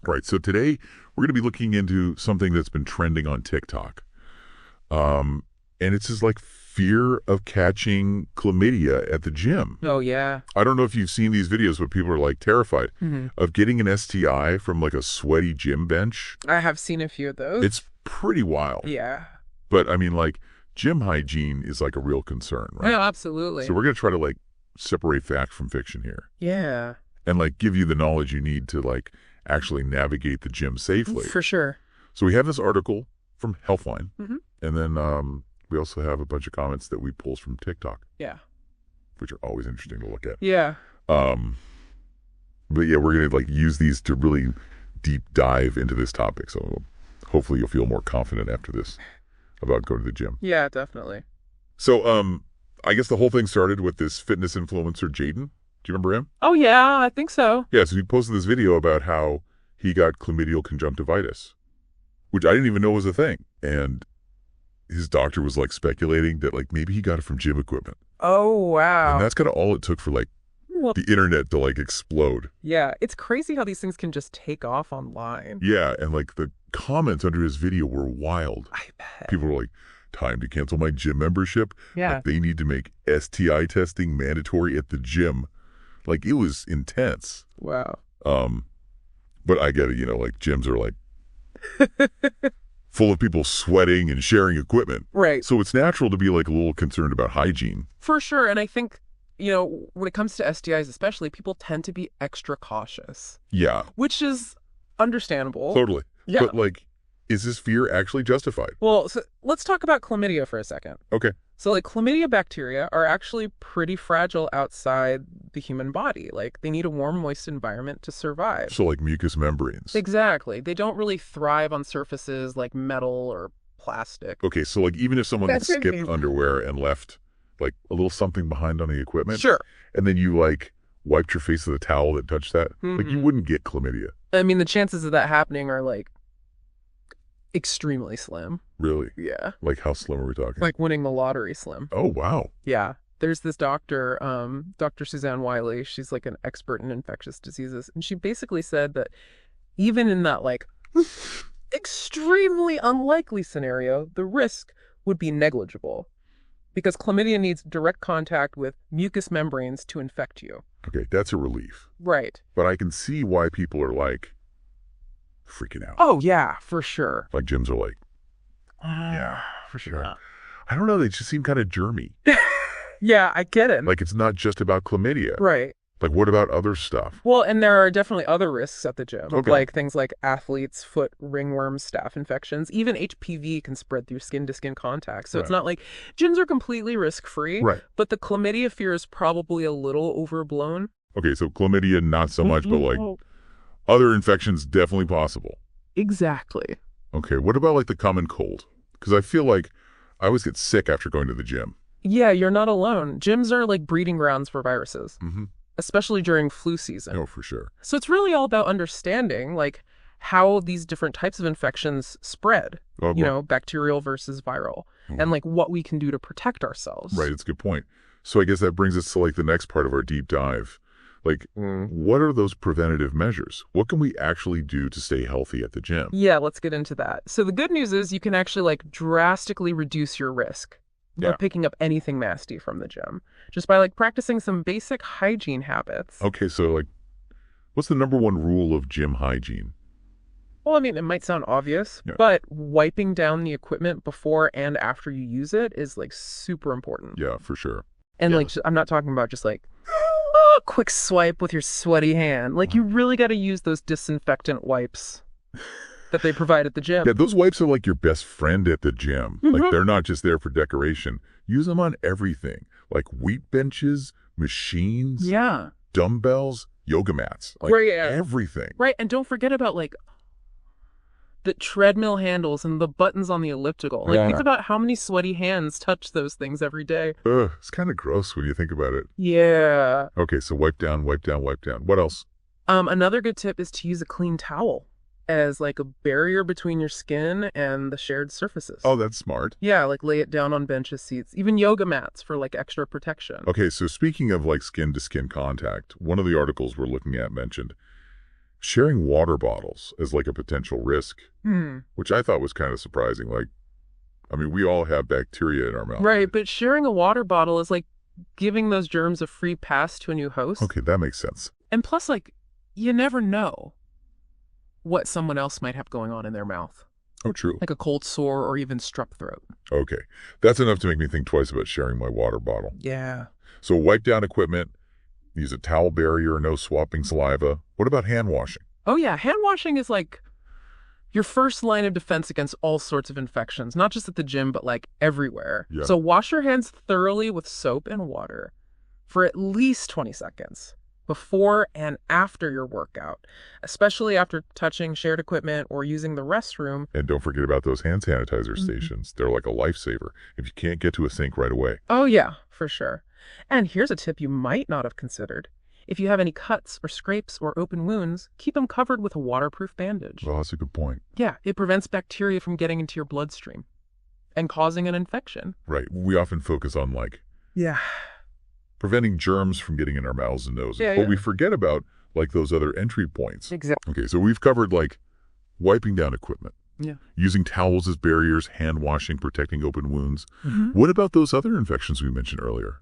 Right. So today we're going to be looking into something that's been trending on TikTok. And it's just like fear of catching chlamydia at the gym. Oh, yeah. I don't know if you've seen these videos where people are like terrified Hmm. of getting an STI from like a sweaty gym bench. I have seen a few of those. It's pretty wild. Yeah. But I mean, like, gym hygiene is like a real concern, right? Yeah, absolutely. So we're going to try to like separate fact from fiction here Yeah. and like give you the knowledge you need to like actually navigate the gym safely. For sure. So we have this article from Healthline, Hmm. and then we also have a bunch of comments that we pulled from TikTok, Yeah. which are always interesting to look at. Yeah. But yeah, we're going to like use these to really deep dive into this topic. So hopefully you'll feel more confident after this about going to the gym. Yeah, definitely. So I guess the whole thing started with this fitness influencer, Jaden. Do you remember him? Oh, yeah, I think so. Yeah, so he posted this video about how he got chlamydial conjunctivitis, which I didn't even know was a thing. And his doctor was like speculating that like maybe he got it from gym equipment. Oh, wow. And that's kind of all it took for like Well, the internet to like explode. yeah, it's crazy how these things can just take off online. Yeah, and like the comments under his video were wild. I bet. People were like, time to cancel my gym membership. Yeah. Like, they need to make STI testing mandatory at the gym. Like, it was intense. Wow. But I get it, you know, like gyms are like full of people sweating and sharing equipment. Right. So it's natural to be like a little concerned about hygiene. For sure. And I think, when it comes to STIs especially, people tend to be extra cautious, Yeah, which is understandable. totally. Yeah. But like, is this fear actually justified? Well, so let's talk about chlamydia for a second. Okay. So, like, chlamydia bacteria are actually pretty fragile outside the human body. Like, they need a warm, moist environment to survive. So like mucous membranes. Exactly. They don't really thrive on surfaces like metal or plastic. Okay, so like even if someone That's skipped amazing. underwear and left like a little something behind on the equipment, Sure. and then you like wiped your face with a towel that touched that, like you Mhm. wouldn't get chlamydia. I mean, the chances of that happening are, like, extremely slim. Really? Yeah. Like how slim are we talking? Like winning the lottery slim. Oh, wow. Yeah. There's this doctor, Dr. Suzanne Wiley. She's like an expert in infectious diseases. And she basically said that even in that like extremely unlikely scenario, the risk would be negligible because chlamydia needs direct contact with mucous membranes to infect you. Okay, that's a relief. Right. But I can see why people are like freaking out. Oh, yeah, for sure. Like gyms are like, yeah, for sure. I don't know, they just seem kind of germy. Yeah, I get it. Like it's not just about chlamydia. Right. Like what about other stuff? Well, and there are definitely other risks at the gym, Okay. like things like athletes, foot, ringworm, staph infections. Even HPV can spread through skin-to-skin contact. So it's Right. not like gyms are completely risk-free, Right. but the chlamydia fear is probably a little overblown. Okay, so chlamydia, not so much, but like other infections, definitely possible. Exactly. Okay, what about like the common cold? Because I feel like I always get sick after going to the gym. Yeah, you're not alone. Gyms are like breeding grounds for viruses, Mm-hmm. especially during flu season. Oh, for sure. So it's really all about understanding like how these different types of infections spread, Oh, bacterial versus viral, Mhm. and like what we can do to protect ourselves. right, it's a good point. So I guess that brings us to like the next part of our deep dive. Like, what are those preventative measures? What can we actually do to stay healthy at the gym? Yeah, let's get into that. So the good news is you can actually like drastically reduce your risk Yeah. of picking up anything nasty from the gym just by like practicing some basic hygiene habits. Okay, so like, what's the number one rule of gym hygiene? Well, I mean, it might sound obvious, Yeah. but wiping down the equipment before and after you use it is like super important. Yeah, for sure. And Yeah. like, I'm not talking about just like a quick swipe with your sweaty hand. Like, you really got to use those disinfectant wipes that they provide at the gym. Yeah, those wipes are like your best friend at the gym. Mhm. Like they're not just there for decoration. Use them on everything. Like weight benches, machines, Yeah. dumbbells, yoga mats. Like Right, yeah. everything. Right. And don't forget about like the treadmill handles and the buttons on the elliptical. Like, Yeah. think about how many sweaty hands touch those things every day. Ugh, it's kind of gross when you think about it. Yeah. Okay, so wipe down, wipe down, wipe down. What else? Another good tip is to use a clean towel as like a barrier between your skin and the shared surfaces. Oh, that's smart. Yeah, like lay it down on benches, seats, even yoga mats for like extra protection. Okay, so speaking of like skin to skin contact, one of the articles we're looking at mentioned Sharing water bottles as like a potential risk, Hmm. which I thought was kind of surprising. Like, I mean, we all have bacteria in our mouth. Right, but sharing a water bottle is like giving those germs a free pass to a new host. Okay, that makes sense. And plus, like, you never know what someone else might have going on in their mouth, Oh, true. like a cold sore or even strep throat. Okay, that's enough to make me think twice about sharing my water bottle. Yeah. So wipe down equipment, use a towel barrier, no swapping saliva. What about hand washing? Oh, yeah. Hand washing is like your first line of defense against all sorts of infections, not just at the gym, but like everywhere. Yeah. So wash your hands thoroughly with soap and water for at least 20 seconds before and after your workout, especially after touching shared equipment or using the restroom. And don't forget about those hand sanitizer stations. They're like a lifesaver if you can't get to a sink right away. Oh, yeah, for sure. And here's a tip you might not have considered. If you have any cuts or scrapes or open wounds, keep them covered with a waterproof bandage. Well, that's a good point. Yeah, it prevents bacteria from getting into your bloodstream and causing an infection. Right. We often focus on like Yeah. preventing germs from getting in our mouths and noses. Yeah, But yeah. we forget about like those other entry points. Exactly. Okay, so we've covered like wiping down equipment, Yeah. using towels as barriers, hand washing, protecting open wounds. Mm-hmm. What about those other infections we mentioned earlier?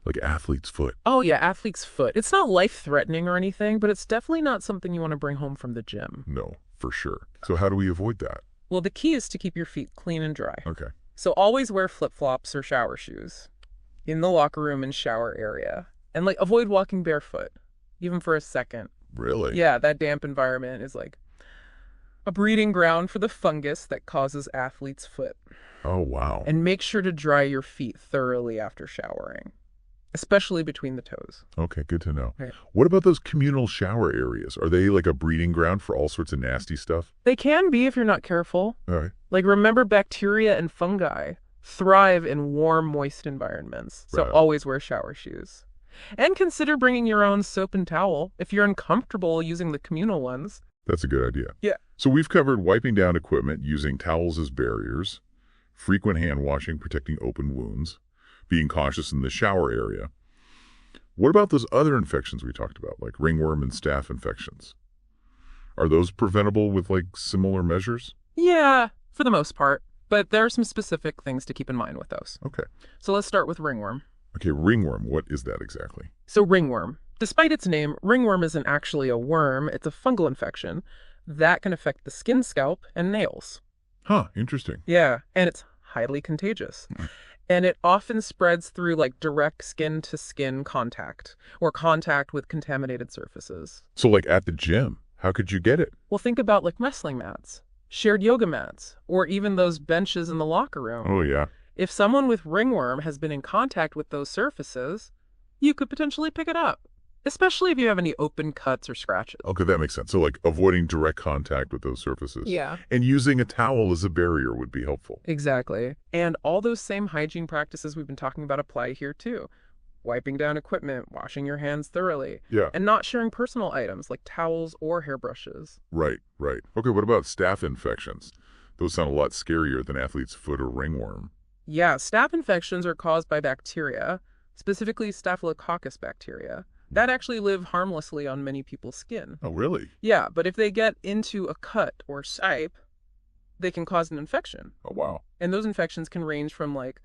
Like athlete's foot. Oh, yeah, athlete's foot. It's not life-threatening or anything, but it's definitely not something you want to bring home from the gym. No, for sure. So how do we avoid that? Well, the key is to keep your feet clean and dry. Okay. So always wear flip-flops or shower shoes in the locker room and shower area. And like avoid walking barefoot, even for a second. Really? Yeah, that damp environment is like a breeding ground for the fungus that causes athlete's foot. Oh, wow. And make sure to dry your feet thoroughly after showering, especially between the toes. Okay, good to know. Right. What about those communal shower areas? Are they like a breeding ground for all sorts of nasty stuff? They can be if you're not careful. All right. Like, remember, bacteria and fungi thrive in warm, moist environments. So Right. always wear shower shoes. And consider bringing your own soap and towel if you're uncomfortable using the communal ones. That's a good idea. Yeah. So we've covered wiping down equipment, using towels as barriers, frequent hand washing, protecting open wounds, being cautious in the shower area. What about those other infections we talked about, like ringworm and staph infections? Are those preventable with like similar measures? Yeah, for the most part. But there are some specific things to keep in mind with those. Okay. So let's start with ringworm. Okay, ringworm, what is that exactly? So ringworm. Despite its name, ringworm isn't actually a worm. It's a fungal infection that can affect the skin, scalp, and nails. Huh, interesting. Yeah, and it's highly contagious. And it often spreads through like direct skin-to-skin contact or contact with contaminated surfaces. So like at the gym, how could you get it? Well, think about like wrestling mats, shared yoga mats, or even those benches in the locker room. Oh, yeah. If someone with ringworm has been in contact with those surfaces, you could potentially pick it up, especially if you have any open cuts or scratches. Okay, that makes sense. So like avoiding direct contact with those surfaces. Yeah. And using a towel as a barrier would be helpful. Exactly. And all those same hygiene practices we've been talking about apply here too. Wiping down equipment, washing your hands thoroughly, Yeah. and not sharing personal items like towels or hairbrushes. Right, right. Okay, what about staph infections? Those sound a lot scarier than athlete's foot or ringworm. Yeah, staph infections are caused by bacteria, specifically Staphylococcus bacteria, that actually live harmlessly on many people's skin. Oh, really? Yeah, but if they get into a cut or stipe, they can cause an infection. Oh, wow. And those infections can range from like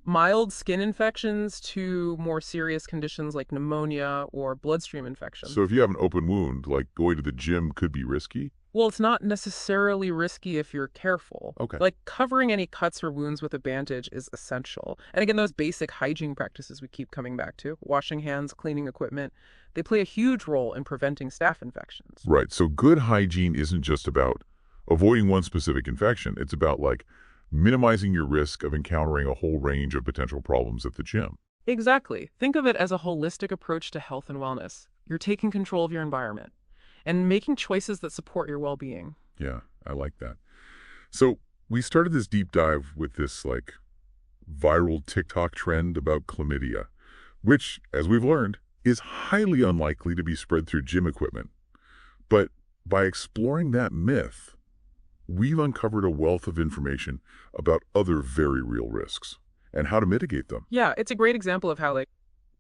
mild skin infections to more serious conditions like pneumonia or bloodstream infections. So if you have an open wound, like going to the gym could be risky? Well, it's not necessarily risky if you're careful. Okay. Like covering any cuts or wounds with a bandage is essential. And again, those basic hygiene practices we keep coming back to, washing hands, cleaning equipment, they play a huge role in preventing staph infections. Right, so good hygiene isn't just about avoiding one specific infection. It's about like minimizing your risk of encountering a whole range of potential problems at the gym. Exactly. Think of it as a holistic approach to health and wellness. You're taking control of your environment and making choices that support your well-being. Yeah, I like that. So we started this deep dive with this like viral TikTok trend about chlamydia, which, as we've learned, is highly unlikely to be spread through gym equipment. But by exploring that myth, we've uncovered a wealth of information about other very real risks and how to mitigate them. Yeah, it's a great example of how like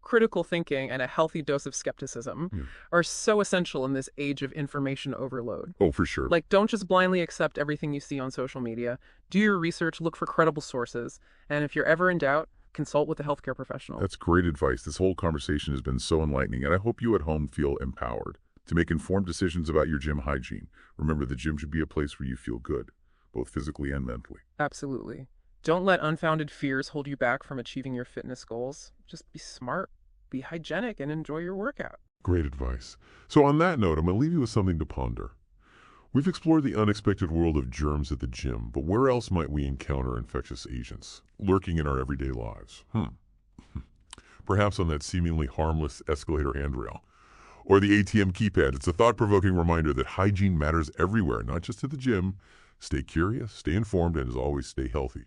critical thinking and a healthy dose of skepticism Yeah. are so essential in this age of information overload. Oh, for sure. Like, don't just blindly accept everything you see on social media. Do your research, look for credible sources, and if you're ever in doubt, consult with a healthcare professional. That's great advice. This whole conversation has been so enlightening, and I hope you at home feel empowered to make informed decisions about your gym hygiene. Remember, the gym should be a place where you feel good, both physically and mentally. Absolutely. Don't let unfounded fears hold you back from achieving your fitness goals. Just be smart, be hygienic, and enjoy your workout. Great advice. So on that note, I'm going to leave you with something to ponder. We've explored the unexpected world of germs at the gym, but where else might we encounter infectious agents lurking in our everyday lives? Perhaps on that seemingly harmless escalator handrail or the ATM keypad. It's a thought-provoking reminder that hygiene matters everywhere, not just at the gym. Stay curious, stay informed, and as always, stay healthy.